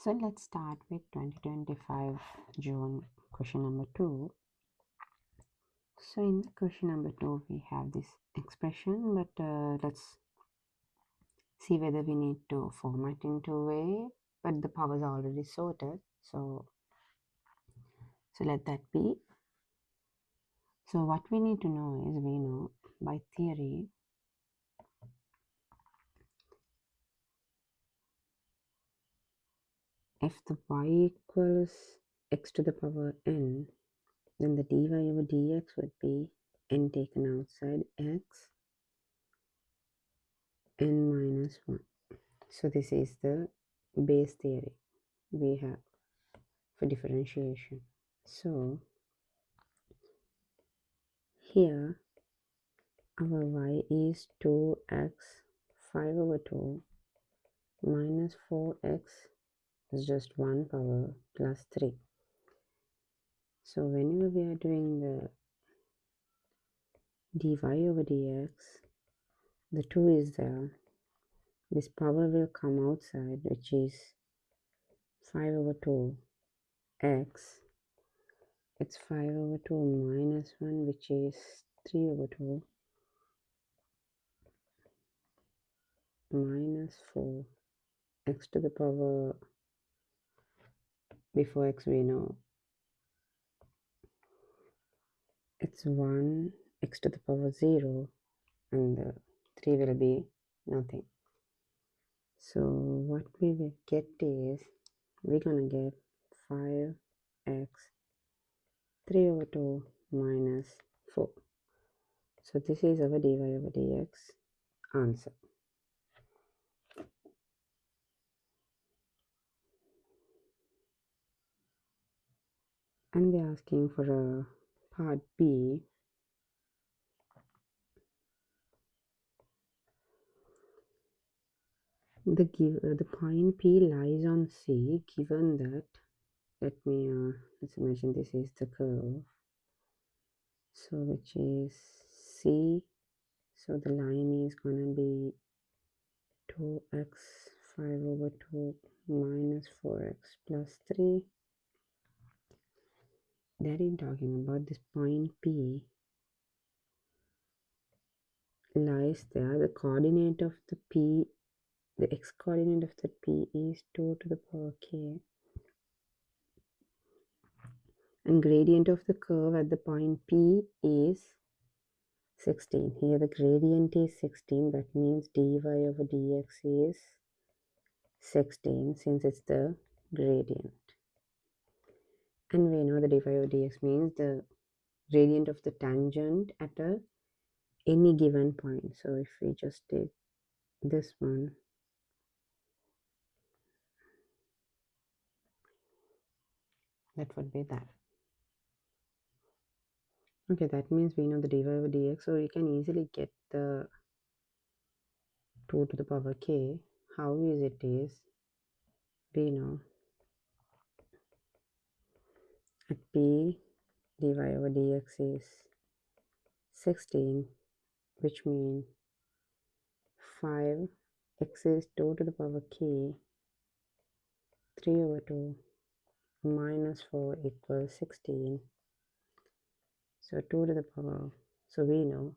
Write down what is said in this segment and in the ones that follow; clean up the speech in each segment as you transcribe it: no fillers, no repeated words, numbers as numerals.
So let's start with 2025 June question number 2. So in the question number 2 we have this expression, but let's see whether we need to format into a way, but the powers are already sorted, so let that be. So what we need to know is, we know by theory if the y equals x to the power n, then the dy over dx would be n taken outside x n minus 1. So this is the base theory we have for differentiation. So here our y is 2x 5 over 2 minus 4x is just 1 power plus 3. So whenever we are doing the dy over dx, the 2 is there, this power will come outside, which is 5 over 2 x, it's 5 over 2 minus 1, which is 3 over 2 minus 4 x to the power, before x we know it's 1, x to the power 0, and the 3 will be nothing. So what we will get is, we're gonna get 5x 3 over 2 minus 4. So this is our dy over dx answer. And they're asking for a part B. The point P lies on C, given that, let's imagine this is the curve, so which is C, so the line is gonna be 2x 5 over 2 minus 4x plus 3. That is talking about this point P lies there. The coordinate of the P, the x coordinate of the P is 2 to the power k, and gradient of the curve at the point P is 16. Here the gradient is 16, that means dy over dx is 16, since it's the gradient. And we know the dy over dx means the gradient of the tangent at any given point. So if we just take this one, that would be that. Okay, that means we know the dy over dx, so we can easily get the 2 to the power k. How is it is, we know at P dy over dx is 16, which means 5 x is 2 to the power k 3 over 2 minus 4 equals 16. So 2 to the power, so we know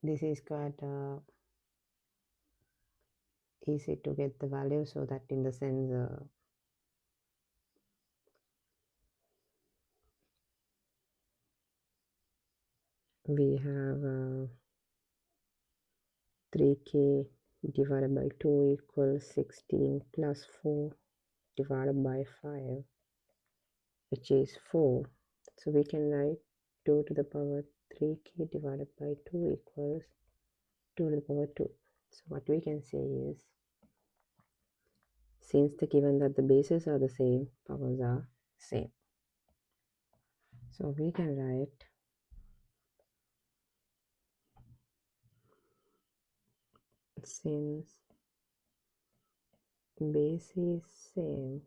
this is quite easy to get the value, so that in the sense we have 3k divided by 2 equals 16 plus 4 divided by 5, which is 4. So we can write 2 to the power 3k divided by 2 equals 2 to the power 2. So what we can say is, since the given that the bases are the same, powers are same. So we can write since base is same,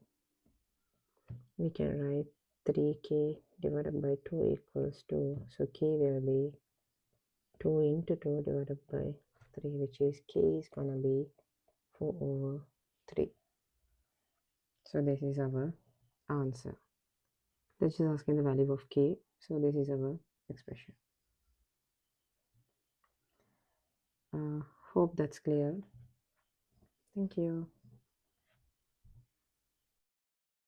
we can write 3k divided by 2 equals 2. So k will be 2 into 2 divided by 3, which is k is gonna be 4 over 3. So this is our answer. That's just asking the value of k. So this is our expression. Hope that's clear. Thank you.